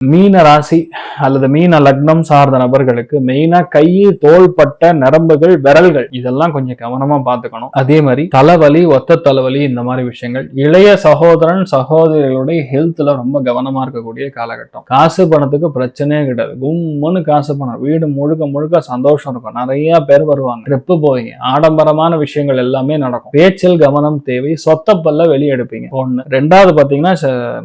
மீன ராசி அல்லது மீன லக்னம் சார்ந்த நபர்களுக்கு மெயினா கை, தோள்பட்ட நரம்புகள், விரல்கள் இதெல்லாம் கொஞ்சம் கவனமா பார்த்துக்கணும். அதே மாதிரி தலைவலி, ஒத்த தலைவலி இந்த மாதிரி விஷயங்கள். இளைய சகோதரன் சகோதரிகளுடைய ஹெல்த்ல ரொம்ப கவனமா இருக்கக்கூடிய காலகட்டம். காசு பணத்துக்கு பிரச்சனையே கிடையாது. கும்முன்னு காசு பணம், வீடு முழுக்க முழுக்க சந்தோஷம் இருக்கும். நிறைய பேர் வருவாங்க, ட்ரிப்பு போவீங்க, ஆடம்பரமான விஷயங்கள் எல்லாமே நடக்கும். பேச்சில் கவனம் தேவை. சொத்தப்பல்ல வெளியெடுப்பீங்க. ஒண்ணு. ரெண்டாவது பாத்தீங்கன்னா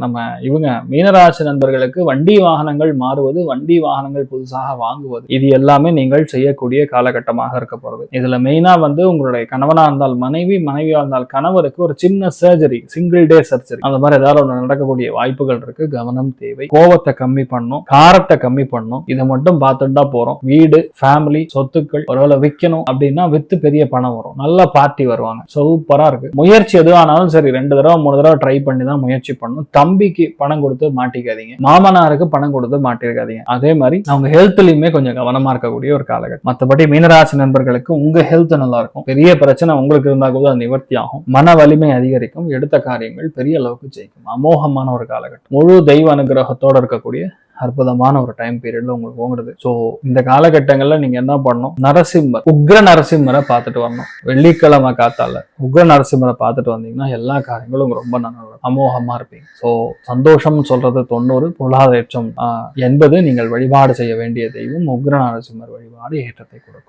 நம்ம இவங்க மீனராசி நண்பர்களுக்கு வண்டி வாகனங்கள் மாறுவது, வண்டி வாகனங்கள் புதுசாக வாங்குவது, இது எல்லாமே நீங்கள் செய்யக்கூடிய காலகட்டமாக இருக்க போறது. இதுல மெயினா உங்களுடைய கணவனா இருந்தால் மனைவி, மனைவியா இருந்தால் கணவருக்கு ஒரு சின்ன சர்ஜரி, சிங்கிள் டே சர்ஜரி அந்த மாதிரி ஏதாவது ஒன்று நடக்கக்கூடிய வாய்ப்புகள் இருக்கு. கவனம் தேவை. கோபத்தை கம்மி பண்ணும், காரத்தை கம்மி பண்ணும். இதை மட்டும் பார்த்துட்டா போறோம். வீடு, ஃபேமிலி, சொத்துக்கள் ஒருவேளை விற்கணும் அப்படின்னா வித்து பெரிய பணம் வரும். நல்ல பார்ட்டி வருவாங்க. சூப்பரா இருக்கு. முயற்சி எதுவானாலும் சரி 2 தடவை 3 தடவை ட்ரை பண்ணி தான் முயற்சி பண்ணணும். தம்பிக்கு பணம் கொடுத்து மாட்டிக்காதீங்க, மாமனாருக்கு பணம் கொடுத்து மாட்டிருக்காதீங்க. அதே மாதிரி அவங்க ஹெல்த்லயுமே கொஞ்சம் கவனமா இருக்கக்கூடிய ஒரு காலகட்டம். மற்றபடி மீனராசி நண்பர்களுக்கு உங்க ஹெல்த் நல்லா இருக்கும். பெரிய பிரச்சனை உங்களுக்கு இருந்தா கூட நிவர்த்தி ஆகும். மன வலிமை அதிகரிக்கும். எடுத்த காரியங்கள் பெரிய அளவுக்கு ஜெயிக்கும். அமோகமான ஒரு காலகட்டம். முழு தெய்வ அனுகிரகத்தோடு இருக்கக்கூடிய அற்புதமான ஒரு டைம் பீரியட்ல உங்களுக்கு போகிறது. ஸோ இந்த காலகட்டங்கள்ல நீங்க என்ன பண்ணணும், நரசிம்மர், உக்ர நரசிம்மரை பார்த்துட்டு வரணும். வெள்ளிக்கிழமை காத்தால உக்ர நரசிம்மரை பார்த்துட்டு வந்தீங்கன்னா எல்லா காரியங்களும் ரொம்ப நல்லா அமோகமா இருப்பீங்க. ஸோ சந்தோஷம் சொல்றது 90, பொருளாதாரம் 80. நீங்கள் வழிபாடு செய்ய வேண்டிய தெய்வம் உக்ர நரசிம்மர் வழிபாடு ஏற்றத்தை கொடுக்கும்.